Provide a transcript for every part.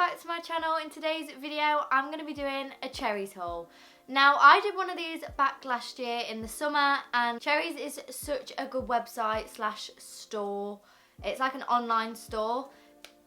back to my channel. In today's video I'm going to be doing a Cherryz haul. Now I did one of these back last year in the summer, and Cherryz is such a good website slash store. It's like an online store.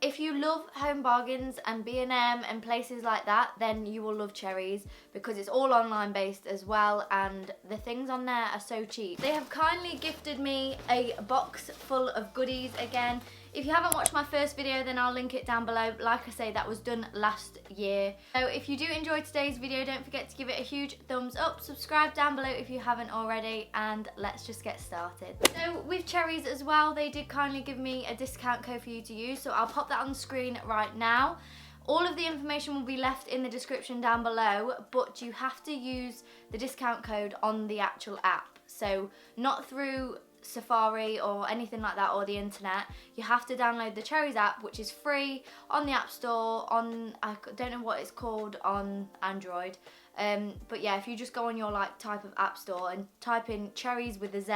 If you love home bargains and B&M and places like that, then you will love Cherryz because it's all online based as well, and the things on there are so cheap. They have kindly gifted me a box full of goodies again. If you haven't watched my first video, then I'll link it down below. Like I say, that was done last year. So if you do enjoy today's video, don't forget to give it a huge thumbs up. Subscribe down below if you haven't already, and let's just get started. So with Cherryz as well, they did kindly give me a discount code for you to use. So I'll pop that on the screen right now. All of the information will be left in the description down below, but you have to use the discount code on the actual app. So not through Safari or anything like that, or the internet. You have to download the Cherryz app, which is free on the App Store, on, I don't know what it's called on Android, but yeah, if you just go on your like type of app store and type in Cherryz with a Z,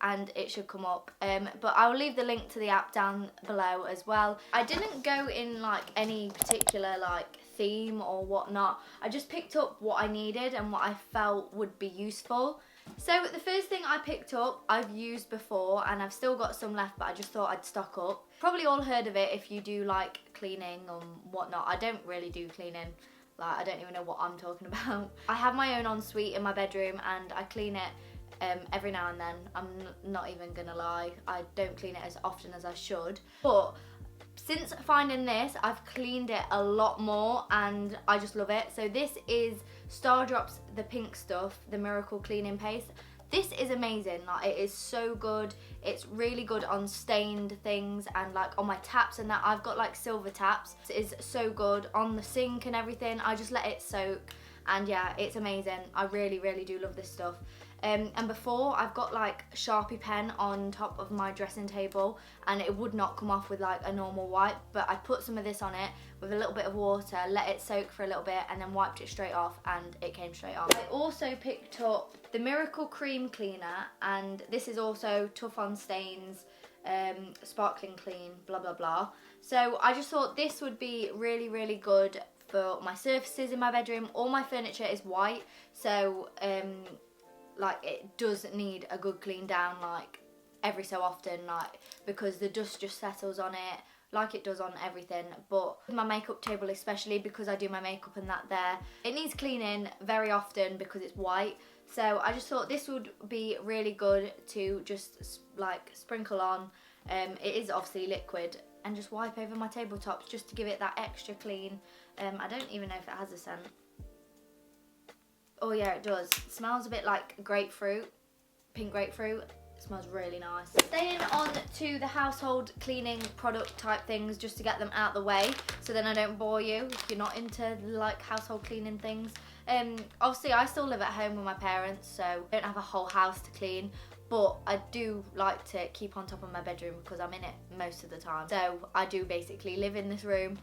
and it should come up. But I will leave the link to the app down below as well. I didn't go in like any particular like theme or whatnot. I just picked up what I needed and what I felt would be useful. So the first thing I picked up I've used before, and I've still got some left, but I just thought I'd stock up. Probably all heard of it if you do like cleaning and whatnot. I don't really do cleaning, like I don't even know what I'm talking about. I have my own ensuite in my bedroom and I clean it every now and then. I'm not even gonna lie, I don't clean it as often as I should, but since finding this, I've cleaned it a lot more and I just love it. So this is Star Drop's the pink stuff, the miracle cleaning paste. This is amazing, like it is so good. It's really good on stained things and like on my taps and that. I've got like silver taps. It is so good on the sink and everything. I just let it soak, and yeah, it's amazing. I really do love this stuff. And before, I've got like a Sharpie pen on top of my dressing table, and it would not come off with like a normal wipe, but I put some of this on it with a little bit of water, let it soak for a little bit, and then wiped it straight off, and it came straight off. I also picked up the Miracle Cream Cleaner, and this is also tough on stains, sparkling clean, blah blah blah. So I just thought this would be really good for my surfaces in my bedroom. All my furniture is white, so like it does need a good clean down like every so often, like because the dust just settles on it like it does on everything. But my makeup table especially, because I do my makeup and that there, it needs cleaning very often because it's white. So I just thought this would be really good to just like sprinkle on. It is obviously liquid, and just wipe over my tabletops just to give it that extra clean. I don't even know if it has a scent. Oh yeah, it does. It smells a bit like grapefruit, pink grapefruit. It smells really nice. Staying on to the household cleaning product type things, just to get them out the way, so then I don't bore you if you're not into like household cleaning things. Obviously I still live at home with my parents, so I don't have a whole house to clean, but I do like to keep on top of my bedroom because I'm in it most of the time. So I do basically live in this room,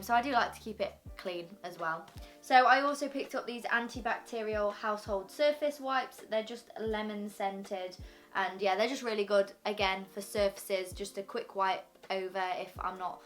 so I do like to keep it clean as well. So I also picked up these antibacterial household surface wipes. They're just lemon scented, and yeah, they're just really good again for surfaces. Just a quick wipe over if I'm not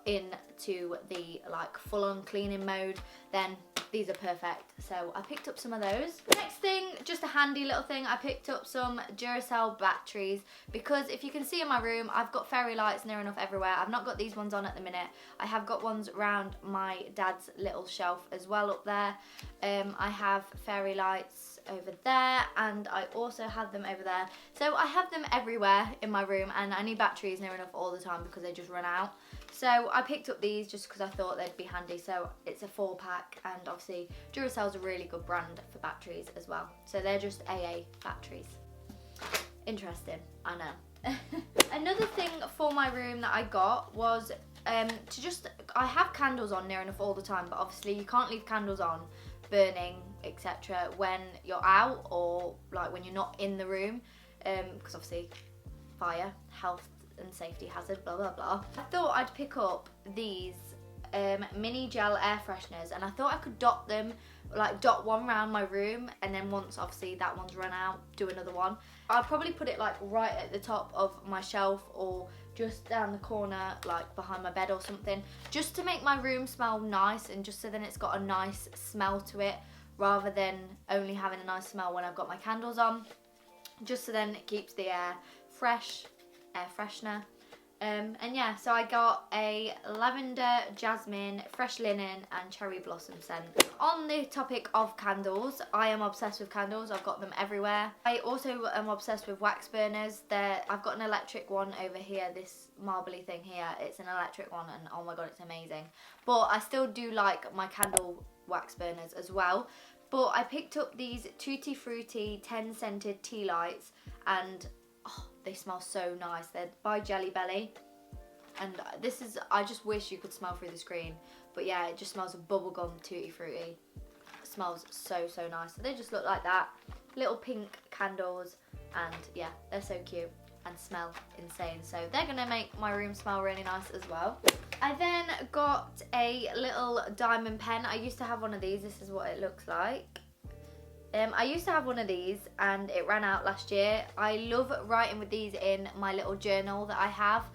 into the like full-on cleaning mode, then these are perfect. So I picked up some of those. Next thing, just a handy little thing, I picked up some Duracell batteries, because if you can see in my room, I've got fairy lights near enough everywhere. I've not got these ones on at the minute. I have got ones around my dad's little shelf as well up there. I have fairy lights over there, and I also have them over there. So I have them everywhere in my room, and I need batteries near enough all the time because they just run out. So I picked up these just because I thought they'd be handy. So it's a 4-pack, and obviously Duracell's a really good brand for batteries as well. So they're just AA batteries. Interesting, I know. Another thing for my room that I got was I have candles on near enough all the time, but obviously you can't leave candles on burning, etc. when you're out, or like when you're not in the room, because obviously fire, health and safety hazard, blah blah blah. I thought I'd pick up these mini gel air fresheners, and I thought I could dot them, like dot one around my room, and then once obviously that one's run out, do another one. I'll probably put it like right at the top of my shelf, or just down the corner, like behind my bed or something, just to make my room smell nice, and just so then it's got a nice smell to it, rather than only having a nice smell when I've got my candles on, just so then it keeps the air fresh, air freshener. And yeah, so I got a lavender, jasmine, fresh linen and cherry blossom scent. On the topic of candles, I am obsessed with candles. I've got them everywhere. I also am obsessed with wax burners. I've got an electric one over here, this marbly thing here. It's an electric one and oh my god, it's amazing. But I still do like my candle wax burners as well. But I picked up these Tutti Frutti 10 scented tea lights, and oh, they smell so nice. They're by Jelly Belly, and this is, I just wish you could smell through the screen, but yeah, it just smells of bubblegum Tutti Frutti. It smells so nice. So they just look like that, little pink candles, and yeah, they're so cute and smell insane. So they're gonna make my room smell really nice as well. I then got a little diamond pen. I used to have one of these. This is what it looks like. I used to have one of these and it ran out last year. I love writing with these in my little journal that I have,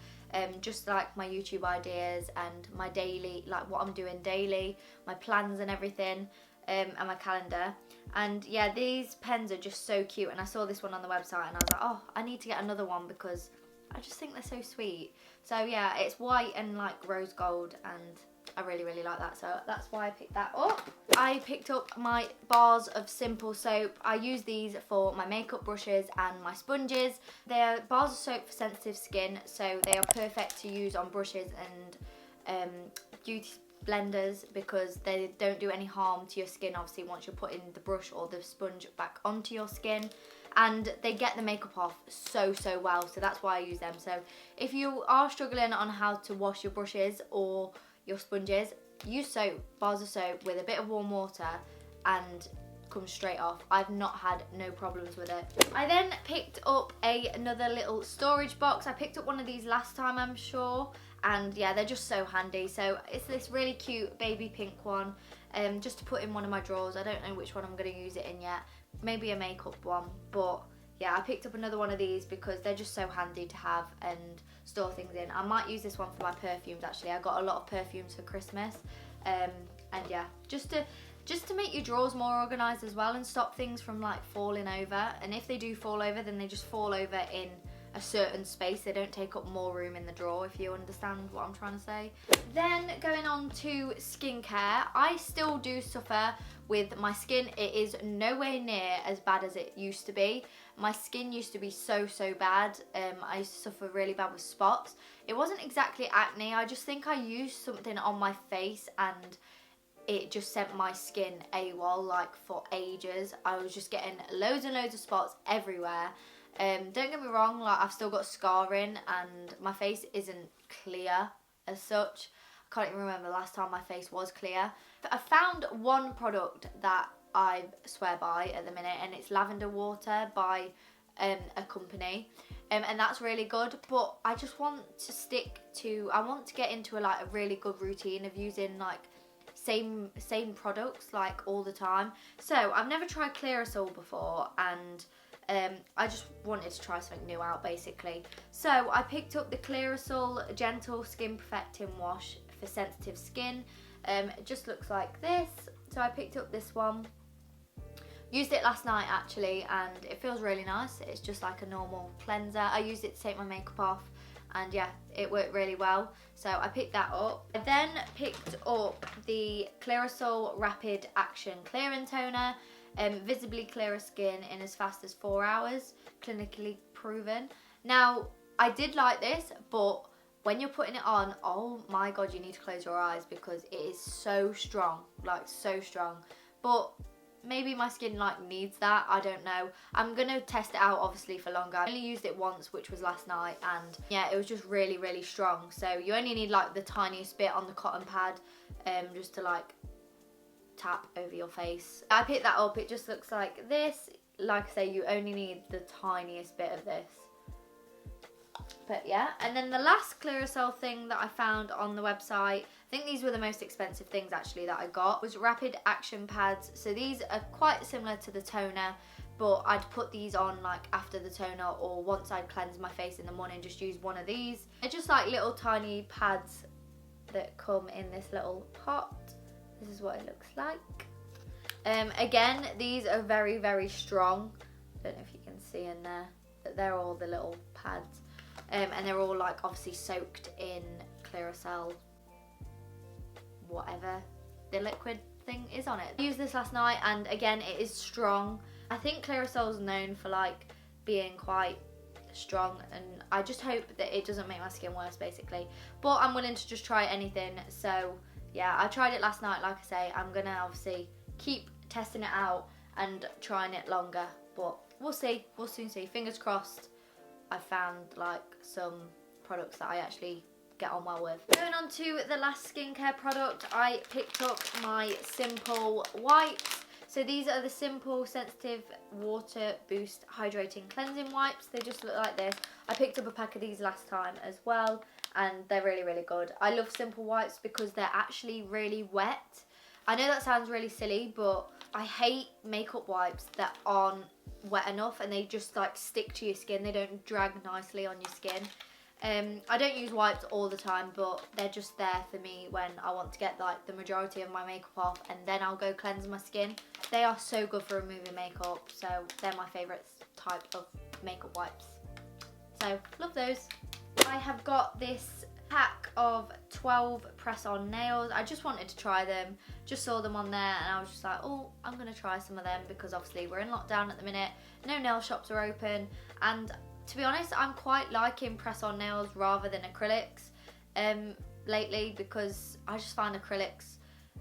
just like my YouTube ideas and my daily, like what I'm doing daily, my plans and everything, and my calendar. And yeah, these pens are just so cute, and I saw this one on the website and I was like, oh, I need to get another one because I just think they're so sweet. So yeah, it's white and like rose gold, and I really like that, so that's why I picked that up. I picked up my bars of simple soap. I use these for my makeup brushes and my sponges. They're bars of soap for sensitive skin, so they are perfect to use on brushes and beauty blenders because they don't do any harm to your skin, obviously, once you're putting the brush or the sponge back onto your skin. And they get the makeup off so well, so that's why I use them. So if you are struggling on how to wash your brushes or your sponges, use soap, bars of soap with a bit of warm water, and comes straight off. I've not had no problems with it. I then picked up another little storage box. I picked up one of these last time, I'm sure, and yeah, they're just so handy. So it's this really cute baby pink one, just to put in one of my drawers. I don't know which one I'm going to use it in yet. Maybe a makeup one, but yeah, I picked up another one of these because they're just so handy to have and store things in. I might use this one for my perfumes actually. I got a lot of perfumes for Christmas, and yeah, just to make your drawers more organised as well and stop things from like falling over. And if they do fall over, then they just fall over in a certain space. They don't take up more room in the drawer, if you understand what I'm trying to say. Then going on to skincare, I still do suffer with my skin. It is nowhere near as bad as it used to be. My skin used to be so bad. I used to suffer really bad with spots. It wasn't exactly acne. I just think I used something on my face and it just sent my skin AWOL like for ages. I was just getting loads and loads of spots everywhere. Don't get me wrong, like I've still got scarring and my face isn't clear as such. I can't even remember the last time my face was clear. But I found one product that I swear by at the minute, and it's lavender water by a company, and that's really good. But I just want to I want to get into a really good routine of using like same products like all the time. So I've never tried Clearasil before, and I just wanted to try something new out basically. So I picked up the Clearasil Gentle Skin Perfecting Wash for sensitive skin. It just looks like this. So I picked up this one. Used it last night actually, and it feels really nice. It's just like a normal cleanser. I used it to take my makeup off, and yeah, it worked really well. So I picked that up. I then picked up the Clearasil Rapid Action Clearing Toner. Visibly clearer skin in as fast as 4 hours, clinically proven. Now, I did like this, but when you're putting it on, oh my god, you need to close your eyes because it is so strong, like so strong. But maybe my skin like needs that, I don't know. I'm gonna test it out obviously for longer. I only used it once, which was last night, and yeah, it was just really strong. So you only need like the tiniest bit on the cotton pad, just to like tap over your face. I picked that up. It just looks like this. Like I say, you only need the tiniest bit of this. But yeah, and then the last Clearasil thing that I found on the website, I think these were the most expensive things actually that I got, was Rapid Action Pads. So these are quite similar to the toner, but I'd put these on like after the toner, or once I'd cleanse my face in the morning, just use one of these. They're just like little tiny pads that come in this little pot. This is what it looks like. Again, these are very, very strong. I don't know if you can see in there, but they're all the little pads. And they're all like obviously soaked in Clearasil, whatever the liquid thing is on it. I used this last night, and again, it is strong. I think Clearasil is known for like being quite strong, and I just hope that it doesn't make my skin worse basically. But I'm willing to just try anything, so yeah, I tried it last night. Like I say, I'm gonna obviously keep testing it out and trying it longer, but we'll see, we'll soon see. Fingers crossed I found like some products that I actually get on well with. Going on to the last skincare product, I picked up my Simple wipes. So these are the Simple Sensitive Water Boost Hydrating Cleansing Wipes. They just look like this. I picked up a pack of these last time as well, and they're really, really good. I love Simple wipes because they're actually really wet. I know that sounds really silly, but I hate makeup wipes that aren't wet enough and they just like stick to your skin. They don't drag nicely on your skin. I don't use wipes all the time, but they're just there for me when I want to get like the majority of my makeup off, and then I'll go cleanse my skin. They are so good for removing makeup, so they're my favourite type of makeup wipes. So, love those. I have got this pack of 12 press-on nails. I just wanted to try them, just saw them on there, and I was just like, oh, I'm going to try some of them, because obviously we're in lockdown at the minute, no nail shops are open, and to be honest, I'm quite liking press-on nails rather than acrylics lately, because I just find acrylics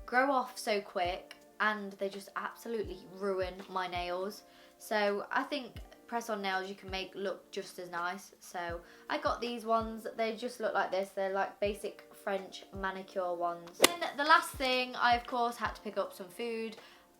grow off so quick and they just absolutely ruin my nails. So I think press-on nails you can make look just as nice. So I got these ones. They just look like this. They're like basic French manicure ones. Then the last thing, I of course had to pick up some food.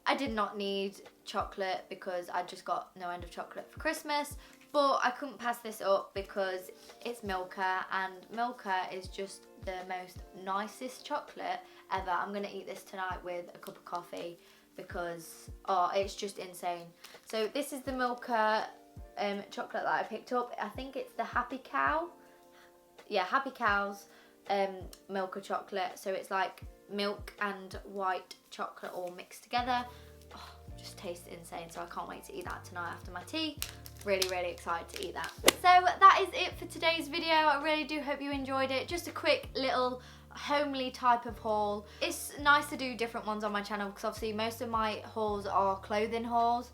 I did not need chocolate because I just got no end of chocolate for Christmas, but I couldn't pass this up because it's Milka, and Milka is just the most nicest chocolate ever. I'm gonna eat this tonight with a cup of coffee because, oh, it's just insane. So this is the Milka chocolate that I picked up. I think it's the Happy Cow. Yeah, Happy Cow's Milka chocolate. So it's like milk and white chocolate all mixed together. Oh, just tastes insane. So I can't wait to eat that tonight after my tea. Really, really excited to eat that. So that is it for today's video. I really do hope you enjoyed it. Just a quick little homely type of haul. It's nice to do different ones on my channel because obviously most of my hauls are clothing hauls,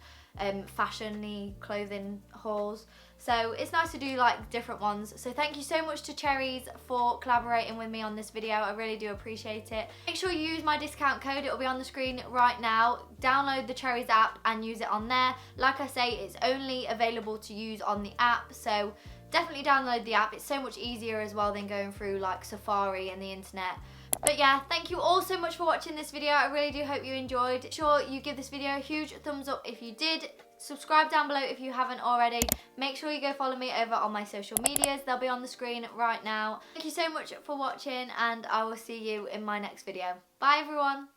fashion-y clothing hauls. So it's nice to do like different ones. So thank you so much to Cherryz for collaborating with me on this video. I really do appreciate it. Make sure you use my discount code. It will be on the screen right now. Download the Cherryz app and use it on there. Like I say, it's only available to use on the app. So definitely download the app. It's so much easier as well than going through like Safari and the internet. But yeah, thank you all so much for watching this video. I really do hope you enjoyed. Make sure you give this video a huge thumbs up if you did. Subscribe down below if you haven't already. Make sure you go follow me over on my social medias. They'll be on the screen right now. Thank you so much for watching, and I will see you in my next video. Bye everyone.